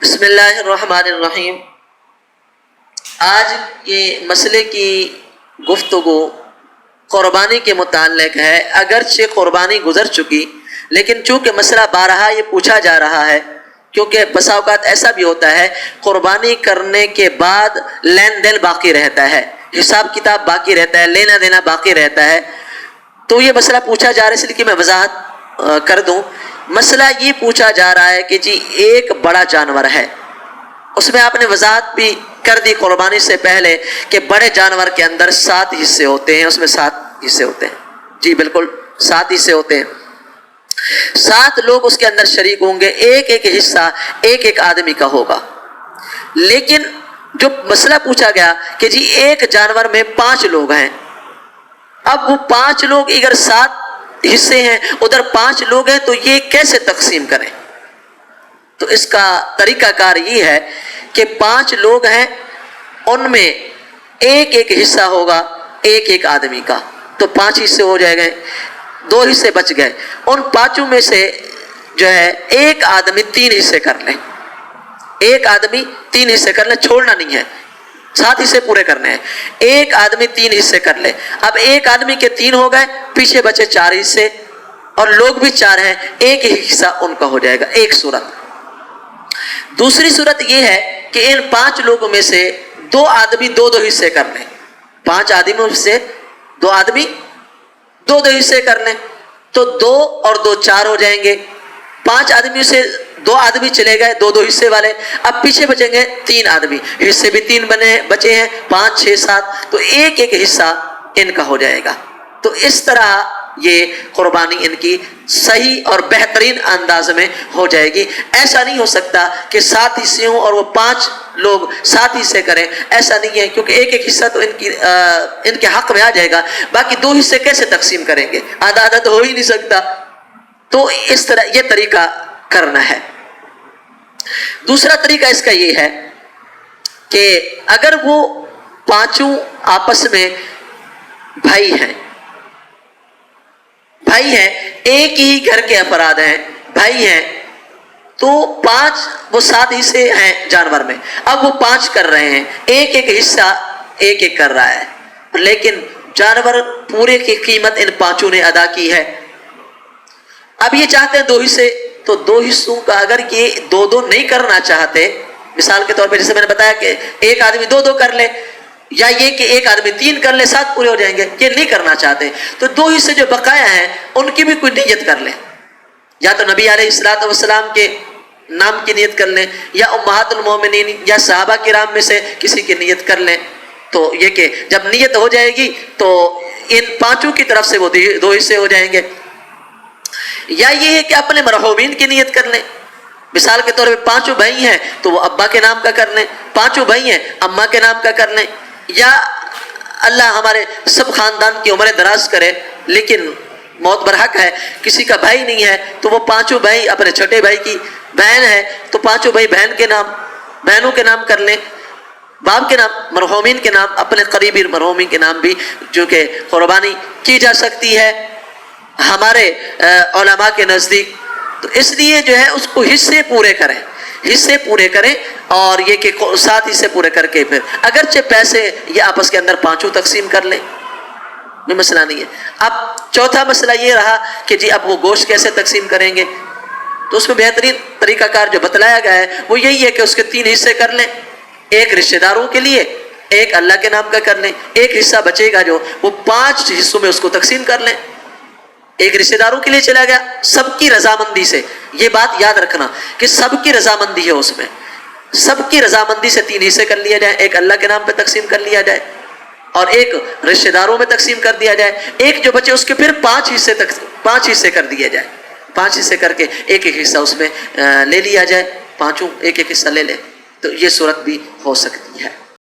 بسم اللہ الرحمن الرحیم۔ آج یہ مسئلے کی گفتگو قربانی کے متعلق ہے۔ اگرچہ قربانی گزر چکی، لیکن چونکہ مسئلہ بارہا یہ پوچھا جا رہا ہے، کیونکہ بسا اوقات ایسا بھی ہوتا ہے قربانی کرنے کے بعد لین دین باقی رہتا ہے، حساب کتاب باقی رہتا ہے، لینا دینا باقی رہتا ہے، تو یہ مسئلہ پوچھا جا رہا ہے۔ اس لیے کہ میں وضاحت کر دوں، مسئلہ یہ پوچھا جا رہا ہے کہ جی ایک بڑا جانور ہے، اس میں آپ نے وضاحت بھی کر دی قربانی سے پہلے کہ بڑے جانور کے اندر 7 حصے ہوتے ہیں، اس میں 7 حصے ہوتے ہیں، جی بالکل 7 حصے ہوتے ہیں، 7 لوگ اس کے اندر شریک ہوں گے، ایک ایک حصہ ایک ایک آدمی کا ہوگا۔ لیکن جو مسئلہ پوچھا گیا کہ جی ایک جانور میں 5 لوگ ہیں، اب وہ 5 لوگ اگر 7 حصے ہیں، ادھر 5 لوگ ہیں، تو یہ کیسے تقسیم کریں؟ تو اس کا طریقہ کار یہ ہے کہ 5 لوگ ہیں، ان میں ایک ایک حصہ ہوگا ایک ایک آدمی کا، تو 5 حصے ہو جائے گئے، 2 حصے بچ گئے، ان 5 میں سے جو ہے ایک آدمی 3 حصے کر لیں، ایک آدمی 3 حصے کر لیں، چھوڑنا نہیں ہے، 7 حصے پورے کرنے ہیں، ایک آدمی 3 حصے کر لے۔ اب ایک آدمی کے 3 ہو گئے، پیچھے بچے 4 حصے، اور لوگ بھی 4 ہیں، ایک ہی حصہ ان کا ہو جائے گا، ایک صورت۔ دوسری صورت یہ ہے کہ ان 5 لوگوں میں سے 2 آدمی 2 حصے کر لیں، 5 آدمیوں سے 2 آدمی 2 حصے کر لیں، تو 2 اور 2 4 ہو جائیں گے۔ 5 آدمیوں سے 2 آدمی چلے گئے 2 حصے والے، اب پیچھے بچیں گے 3 آدمی، حصے بھی 3 بچے ہیں، 5 6 7، تو ایک ایک حصہ ان کا ہو جائے گا۔ تو اس طرح یہ قربانی ان کی صحیح اور بہترین انداز میں ہو جائے گی۔ ایسا نہیں ہو سکتا کہ 7 حصے ہوں اور وہ 5 لوگ 7 حصے کریں، ایسا نہیں ہے، کیونکہ ایک ایک حصہ تو ان کے حق میں آ جائے گا، باقی 2 حصے کیسے تقسیم کریں گے؟ آدھا آدھا تو ہو ہی نہیں سکتا، تو اس طرح یہ طریقہ کرنا ہے۔ دوسرا طریقہ اس کا یہ ہے کہ اگر وہ 5 آپس میں بھائی ہیں، ایک ہی گھر کے افراد ہیں، بھائی ہیں، تو 5 وہ 7 حصے ہیں جانور میں، اب وہ 5 کر رہے ہیں، ایک ایک حصہ ایک ایک کر رہا ہے، لیکن جانور پورے کی قیمت ان 5 نے ادا کی ہے۔ اب یہ چاہتے ہیں 2 حصے، تو 2 حصوں کا اگر یہ 2 نہیں کرنا چاہتے، مثال کے طور پہ جیسے میں نے بتایا کہ ایک آدمی 2 کر لے، یا یہ کہ ایک آدمی 3 کر لے، 7 پورے ہو جائیں گے، یہ نہیں کرنا چاہتے، تو 2 حصے جو بقایا ہیں ان کی بھی کوئی نیت کر لیں، یا تو نبی علیہ الصلوۃ والسلام کے نام کی نیت کر لیں، یا امہات المومنین یا صحابہ کرام میں سے کسی کی نیت کر لیں، تو یہ کہ جب نیت ہو جائے گی تو ان 5 کی طرف سے وہ 2 حصے ہو جائیں گے۔ یا یہ ہے کہ اپنے مرحومین کی نیت کر لیں، مثال کے طور پہ 5 بھائی ہیں تو وہ ابا کے نام کا کر لیں، 5 بھائی ہیں اماں کے نام کا کر لیں، یا اللہ ہمارے سب خاندان کی عمر دراز کرے لیکن موت برحق ہے، کسی کا بھائی نہیں ہے، تو وہ 5 بھائی اپنے چھوٹے بھائی کی بہن ہے تو 5 بھائی بہنوں کے نام کر لیں، باپ کے نام، مرحومین کے نام، اپنے قریبی مرحومین کے نام بھی جو کہ قربانی کی جا سکتی ہے ہمارے علماء کے نزدیک۔ تو اس لیے جو ہے اس کو حصے پورے کریں، اور یہ کہ 7 حصے پورے کر کے پھر اگرچہ پیسے یہ آپس کے اندر 5 تقسیم کر لیں، کوئی مسئلہ نہیں ہے۔ اب چوتھا مسئلہ یہ رہا کہ جی اب وہ گوشت کیسے تقسیم کریں گے، تو اس میں بہترین طریقہ کار جو بتلایا گیا ہے وہ یہی ہے کہ اس کے 3 حصے کر لیں، ایک رشتہ داروں کے لیے، ایک اللہ کے نام کا کر لیں، ایک حصہ بچے گا جو وہ 5 حصوں میں اس کو تقسیم کر لیں، ایک رشتہ داروں کے لیے چلا گیا سب کی رضامندی سے، یہ بات یاد رکھنا کہ سب کی رضامندی ہے، اس میں سب کی رضامندی سے 3 حصے کر لیا جائے، ایک اللہ کے نام پہ تقسیم کر لیا جائے اور ایک رشتہ داروں میں تقسیم کر دیا جائے، ایک جو بچے اس کے پھر 5 حصے کر دیے جائے، 5 حصے کر کے ایک ایک حصہ اس میں لے لیا جائے، 5 ایک ایک حصہ لے لے، تو یہ صورت بھی ہو سکتی ہے۔